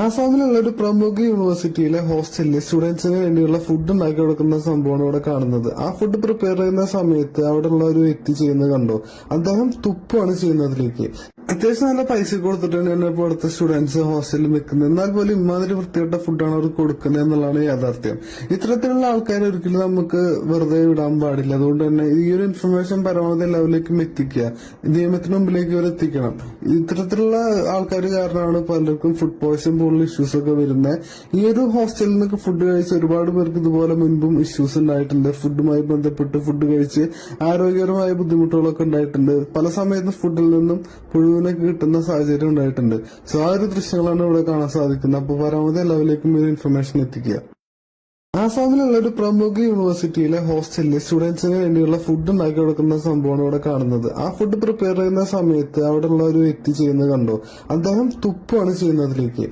ആസാമിലുള്ള ഒരു പ്രമുഖ യൂണിവേഴ്സിറ്റിയിലെ ഹോസ്റ്റലിൽ സ്റ്റുഡൻസിന് വേണ്ടിയുള്ള ഫുഡ് ഉണ്ടാക്കി കൊടുക്കുന്ന സംഭവമാണ് ഇവിടെ കാണുന്നത്. ആ ഫുഡ് പ്രിപ്പയർ ചെയ്യുന്ന സമയത്ത് അവിടെയുള്ള ഒരു വ്യക്തി ചെയ്യുന്നത് കണ്ടോ. അദ്ദേഹം തുപ്പാണ് ചെയ്യുന്നതിലേക്ക്. അത്യാവശ്യം നല്ല പൈസ കൊടുത്തിട്ടാണ് തന്നെ ഇപ്പോൾ അടുത്ത സ്റ്റുഡൻസ് ഹോസ്റ്റലിൽ വെക്കുന്നത്. എന്നാൽ പോലും ഇമാതിരി വൃത്തികെട്ട ഫുഡാണ് അവർ കൊടുക്കുന്നത് എന്നുള്ളതാണ് യാഥാർത്ഥ്യം. ഇത്തരത്തിലുള്ള ആൾക്കാരെ ഒരിക്കലും നമുക്ക് വെറുതെ വിടാൻ പാടില്ല. അതുകൊണ്ട് തന്നെ ഈ ഒരു ഇൻഫർമേഷൻ പരമാവധി എല്ലാവരിലേക്കും എത്തിക്കുക, നിയമത്തിന് മുമ്പിലേക്ക് ഇവർ എത്തിക്കണം. ഇത്തരത്തിലുള്ള ആൾക്കാർ കാരണമാണ് പലർക്കും ഫുഡ് പോയ്സൺ പോലുള്ള ഇഷ്യൂസ് ഒക്കെ വരുന്നത്. ഈ ഒരു ഹോസ്റ്റലിൽ നിന്നൊക്കെ ഫുഡ് കഴിച്ച് ഒരുപാട് പേർക്ക് ഇതുപോലെ മുൻപും ഇഷ്യൂസ് ഉണ്ടായിട്ടുണ്ട്. ഫുഡുമായി ബന്ധപ്പെട്ട് ഫുഡ് കഴിച്ച് ആരോഗ്യപരമായ ബുദ്ധിമുട്ടുകളൊക്കെ ഉണ്ടായിട്ടുണ്ട്. പല സമയത്തും ഫുഡിൽ നിന്നും പുഴുവിനൊക്കെ കിട്ടുന്ന സാഹചര്യം ഉണ്ടായിട്ടുണ്ട്. സോ ആ ഒരു ദൃശ്യങ്ങളാണ് ഇവിടെ കാണാൻ സാധിക്കുന്നത്. അപ്പോൾ പരമാവധി എല്ലാവരിലേക്കും ഈ ഇൻഫർമേഷൻ എത്തിക്കുക. ആസാമിലുള്ള ഒരു പ്രമുഖ യൂണിവേഴ്സിറ്റിയിലെ ഹോസ്റ്റലിൽ സ്റ്റുഡൻസിന് വേണ്ടിയുള്ള ഫുഡ് ഉണ്ടാക്കി കൊടുക്കുന്ന സംഭവമാണ് ഇവിടെ കാണുന്നത്. ആ ഫുഡ് പ്രിപ്പയർ ചെയ്യുന്ന സമയത്ത് അവിടെയുള്ള ഒരു വ്യക്തി ചെയ്യുന്നത് കണ്ടോ. അദ്ദേഹം തുപ്പാണ് ചെയ്യുന്നതിലേക്ക്.